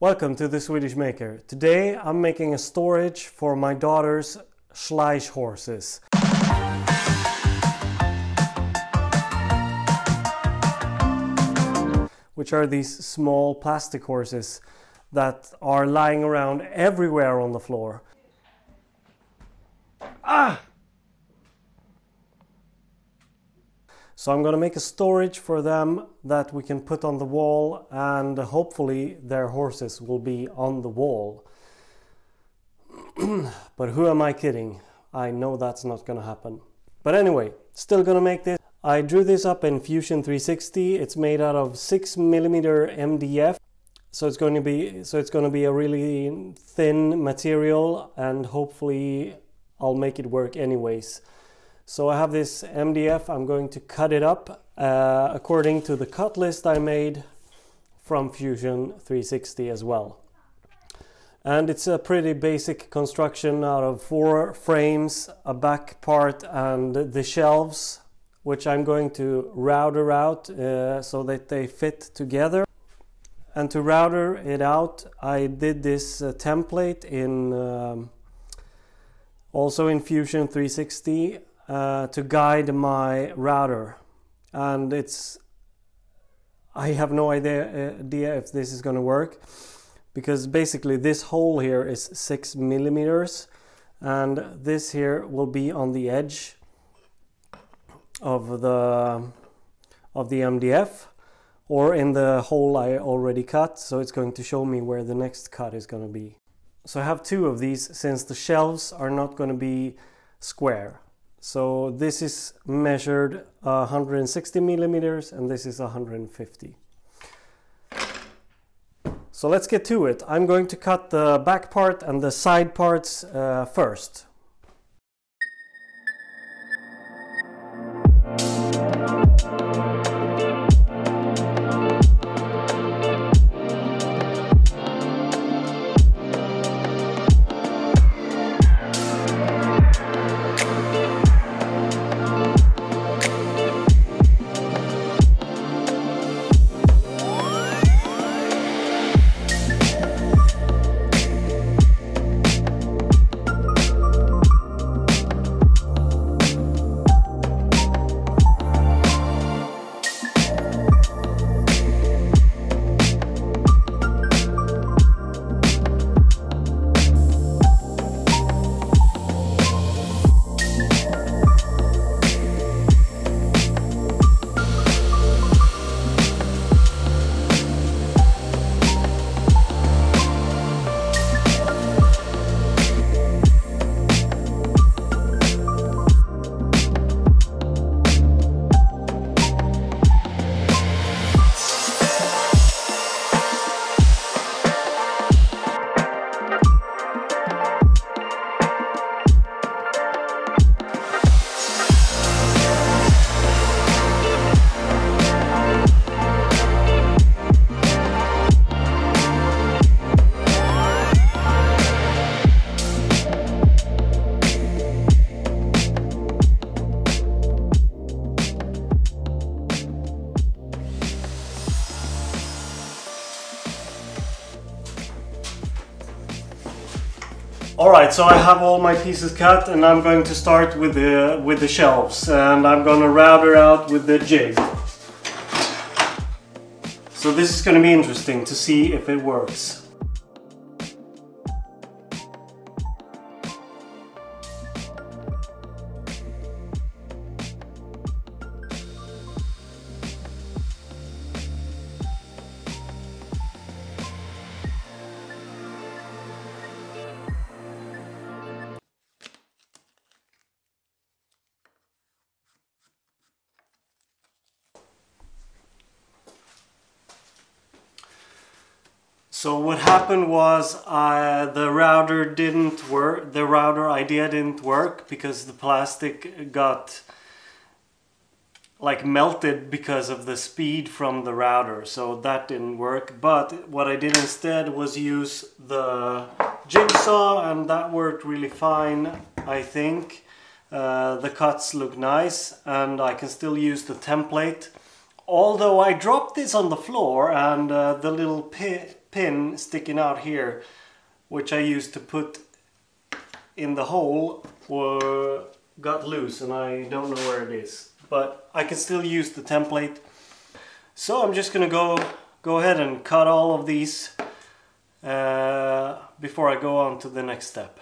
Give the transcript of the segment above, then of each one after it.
Welcome to the Swedish Maker. Today I'm making a storage for my daughter's Schleich horses. Which are these small plastic horses that are lying around everywhere on the floor. So I'm going to make a storage for them that we can put on the wall, and hopefully their horses will be on the wall. But who am I kidding? I know that's not going to happen. But anyway, still going to make this. I drew this up in Fusion 360. It's made out of 6mm MDF. So it's going to be a really thin material, and hopefully I'll make it work anyways. So I have this MDF. I'm going to cut it up according to the cut list I made from Fusion 360 as well. And it's a pretty basic construction out of 4 frames, a back part, and the shelves, which I'm going to router out so that they fit together. And to router it out, I did this template in also in Fusion 360 to guide my router. And I have no idea if this is going to work, because basically this hole here is 6mm, and this here will be on the edge of the MDF, or in the hole I already cut, so it's going to show me where the next cut is going to be. So I have 2 of these, since the shelves are not going to be square. So this is measured 160mm and this is 150. So let's get to it. I'm going to cut the back part and the side parts first. Alright, so I have all my pieces cut, and I'm going to start with the shelves, and I'm going to router out with the jig. So this is going to be interesting to see if it works. So what happened was the router didn't work. The router idea didn't work because the plastic got like melted because of the speed from the router. So that didn't work. But what I did instead was use the jigsaw, and that worked really fine, I think. The cuts look nice, and I can still use the template. Although I dropped this on the floor, and the little pin sticking out here, which I used to put in the hole, got loose and I don't know where it is. But I can still use the template. So I'm just gonna go ahead and cut all of these before I go on to the next step.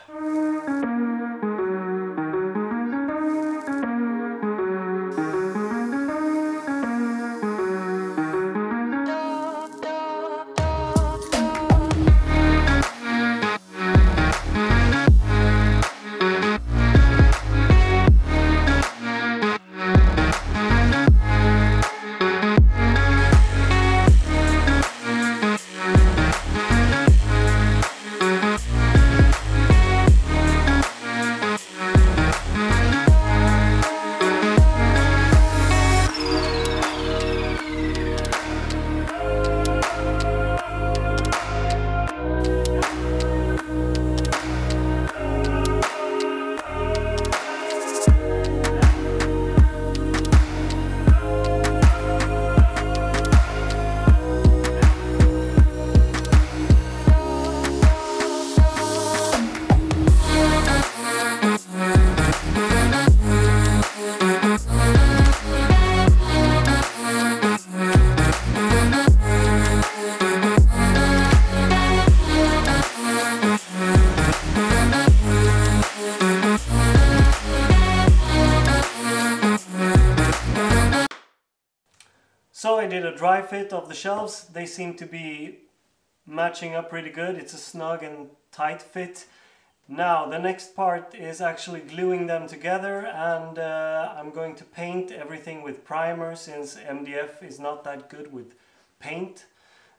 So I did a dry fit of the shelves. They seem to be matching up pretty good. It's a snug and tight fit. Now the next part is actually gluing them together, and I'm going to paint everything with primer since MDF is not that good with paint.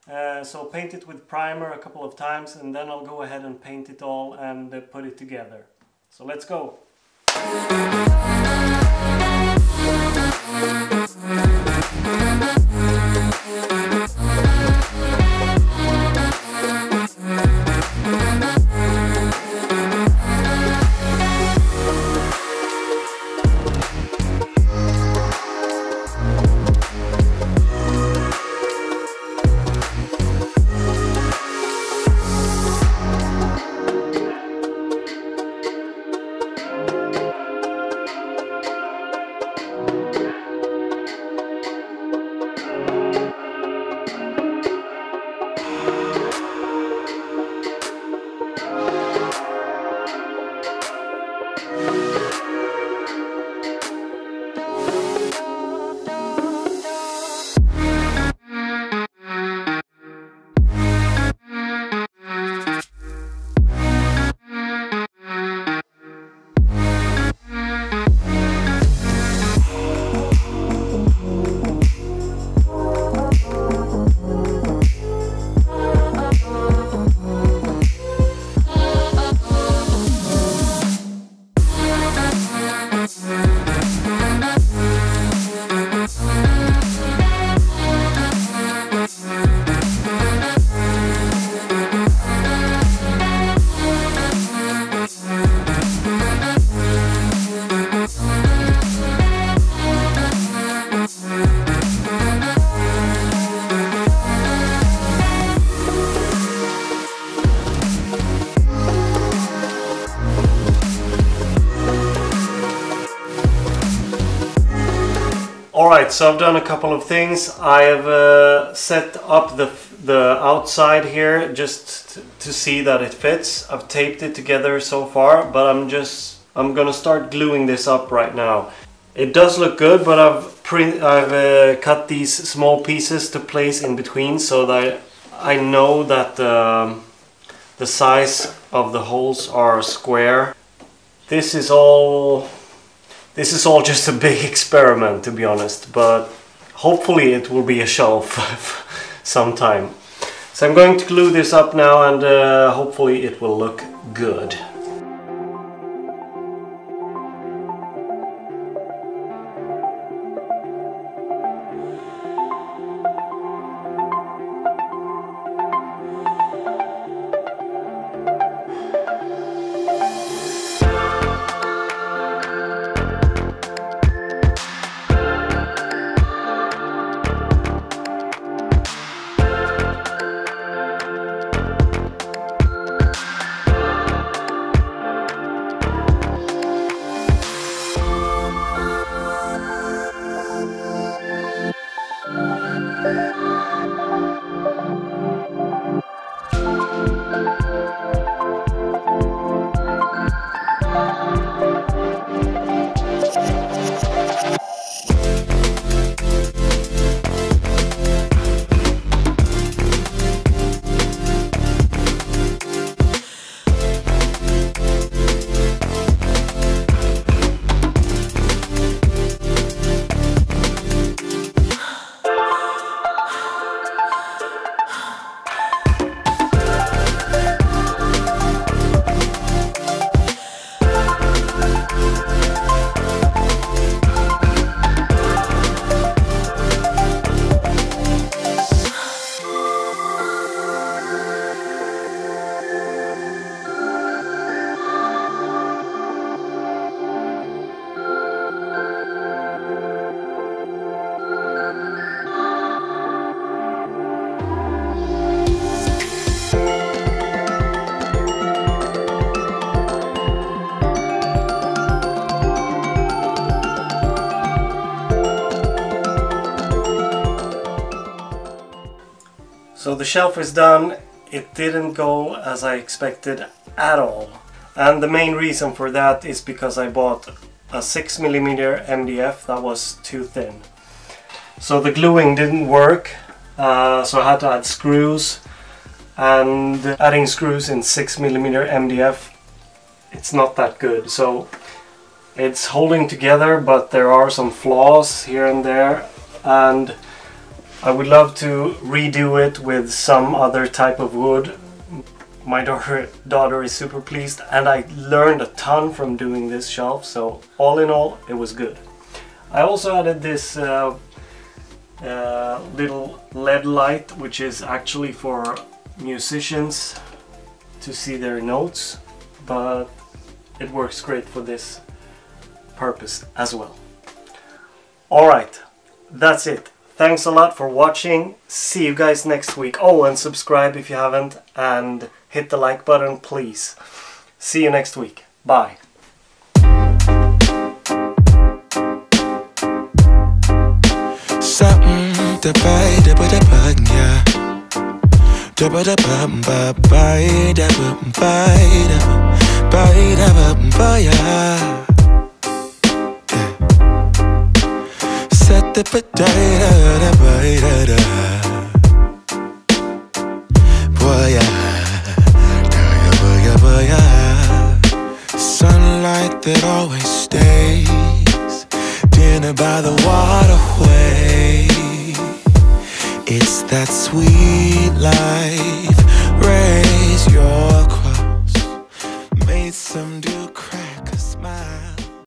So paint it with primer a couple of times and then I'll go ahead and paint it all and put it together. So let's go! Alright, so I've done a couple of things. I have set up the outside here just to see that it fits. I've taped it together so far, but I'm gonna start gluing this up right now. It does look good, but I've cut these small pieces to place in between so that I know that the size of the holes are square. This is all just a big experiment, to be honest, but hopefully it will be a shelf sometime. So I'm going to glue this up now, and hopefully it will look good. So the shelf is done. It didn't go as I expected at all. And the main reason for that is because I bought a 6mm MDF that was too thin. So the gluing didn't work, so I had to add screws. And adding screws in 6mm MDF, it's not that good. So it's holding together, but there are some flaws here and there. And I would love to redo it with some other type of wood. My daughter is super pleased, and I learned a ton from doing this shelf, so all in all it was good. I also added this little LED light, which is actually for musicians to see their notes, but it works great for this purpose as well. Alright, that's it. Thanks a lot for watching. See you guys next week. Oh, and subscribe if you haven't, and hit the like button, please. See you next week. Bye. Set the potato, boy, sunlight that always stays, dinner by the waterway. It's that sweet light.